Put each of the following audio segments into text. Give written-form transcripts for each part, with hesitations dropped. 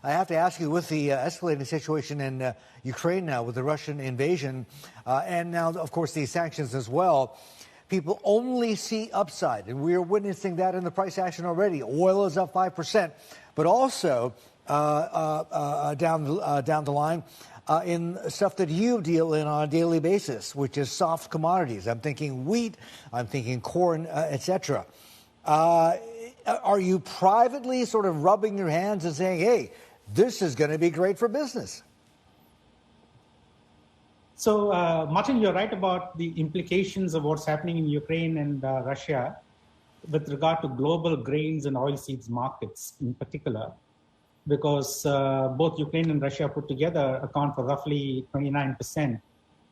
I have to ask you, with the escalating situation in Ukraine now, with the Russian invasion, and now, of course, these sanctions as well, people only see upside, and we are witnessing that in the price action already. Oil is up 5%, but also down the line in stuff that you deal in on a daily basis, which is soft commodities. I'm thinking wheat, I'm thinking corn, etc. Are you privately sort of rubbing your hands and saying, hey, this is going to be great for business? So, Martin, you're right about the implications of what's happening in Ukraine and Russia with regard to global grains and oilseeds markets in particular, because both Ukraine and Russia put together account for roughly 29%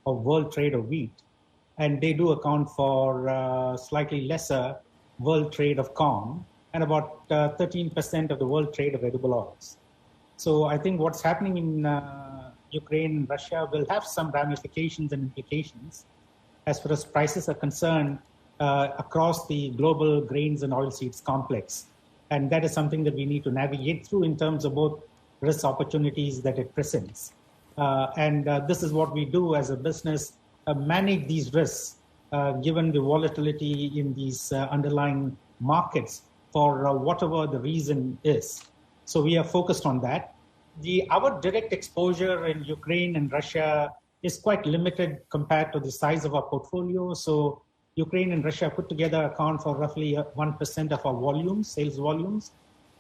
of world trade of wheat. And they do account for slightly lesser world trade of corn and about 13% of the world trade of edible oils. So I think what's happening in Ukraine and Russia will have some ramifications and implications as far as prices are concerned across the global grains and oilseeds complex. And that is something that we need to navigate through in terms of both risk opportunities that it presents. And this is what we do as a business, manage these risks given the volatility in these underlying markets for whatever the reason is. So we are focused on that. Our direct exposure in Ukraine and Russia is quite limited compared to the size of our portfolio. So Ukraine and Russia put together account for roughly 1% of our volumes, sales volumes,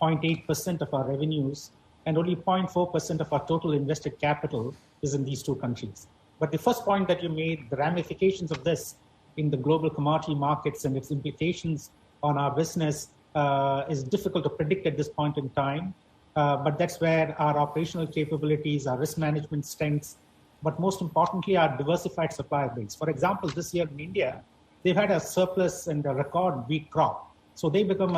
0.8% of our revenues, and only 0.4% of our total invested capital is in these two countries. But the first point that you made, the ramifications of this in the global commodity markets and its implications on our business is difficult to predict at this point in time. But that's where our operational capabilities, our risk management strengths, but most importantly, our diversified supply base. For example, this year in India, they've had a surplus and a record wheat crop. So they become,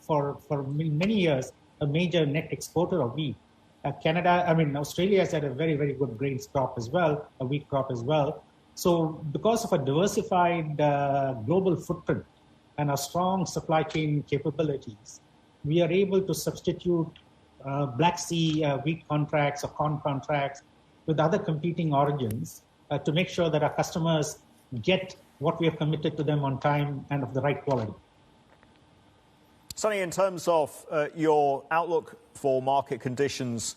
for many years, a major net exporter of wheat. Australia has had a very, very good grains crop as well, a wheat crop as well. So because of a diversified global footprint and our strong supply chain capabilities, we are able to substitute Black Sea wheat contracts or corn contracts with other competing origins to make sure that our customers get what we have committed to them on time and of the right quality. Sonny, in terms of your outlook for market conditions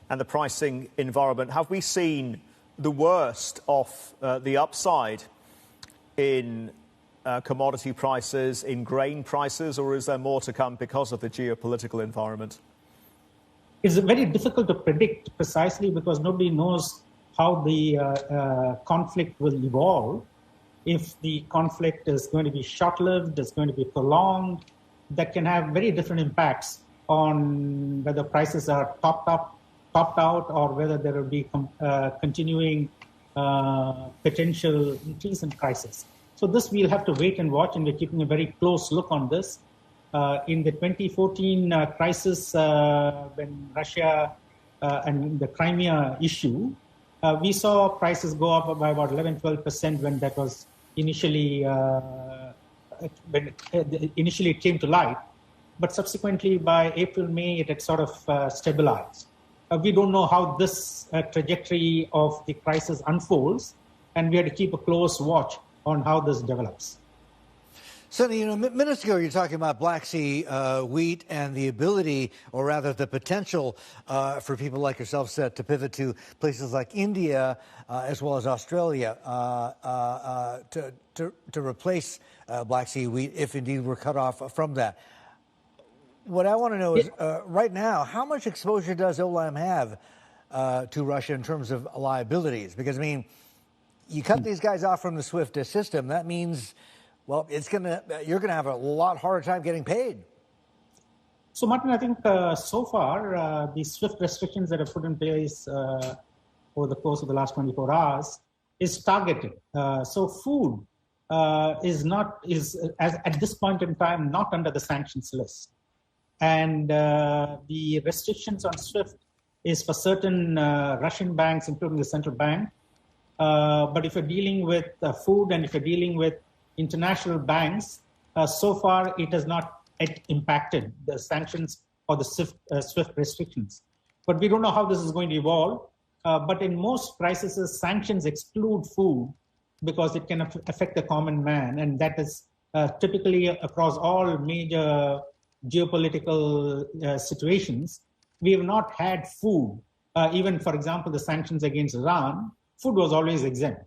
and the pricing environment, have we seen the worst of the upside in commodity prices, in grain prices, or is there more to come because of the geopolitical environment? It's very difficult to predict precisely because nobody knows how the conflict will evolve. If the conflict is going to be short-lived, it's going to be prolonged, that can have very different impacts on whether prices are topped out, or whether there will be continuing potential increase in prices. So this we'll have to wait and watch, and we're keeping a very close look on this. In the 2014 crisis, when Russia and the Crimea issue, we saw prices go up by about 11-12% when that was initially it came to light. But subsequently, by April, May, it had sort of stabilized. We don't know how this trajectory of the crisis unfolds, and we have to keep a close watch on how this develops. Sonny, minutes ago, you're talking about Black Sea wheat and the ability, or rather the potential for people like yourselves to pivot to places like India as well as Australia to replace Black Sea wheat if indeed we're cut off from that. What I want to know is, right now, how much exposure does Olam have to Russia in terms of liabilities? Because, I mean, you cut these guys off from the SWIFT system, that means, well, you're going to have a lot harder time getting paid. So, Martin, I think so far, the SWIFT restrictions that are put in place over the course of the last 24 hours is targeted. So food is at this point in time not under the sanctions list. And the restrictions on SWIFT is for certain Russian banks, including the central bank. But if you're dealing with food and if you're dealing with international banks, so far it has not impacted the sanctions or the SWIFT restrictions. But we don't know how this is going to evolve. But in most crises, sanctions exclude food because it can affect the common man. And that is typically across all major geopolitical situations. We have not had food. Even, for example, the sanctions against Iran, food was always exempt.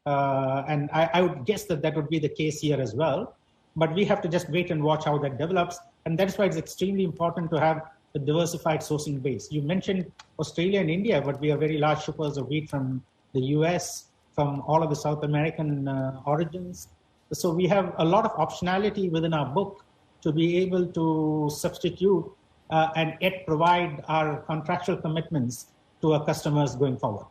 And I would guess that would be the case here as well. But we have to just wait and watch how that develops. And that's why it's extremely important to have a diversified sourcing base. You mentioned Australia and India, but we are very large shippers of wheat from the US, from all of the South American origins. So we have a lot of optionality within our book to be able to substitute and yet provide our contractual commitments to our customers going forward.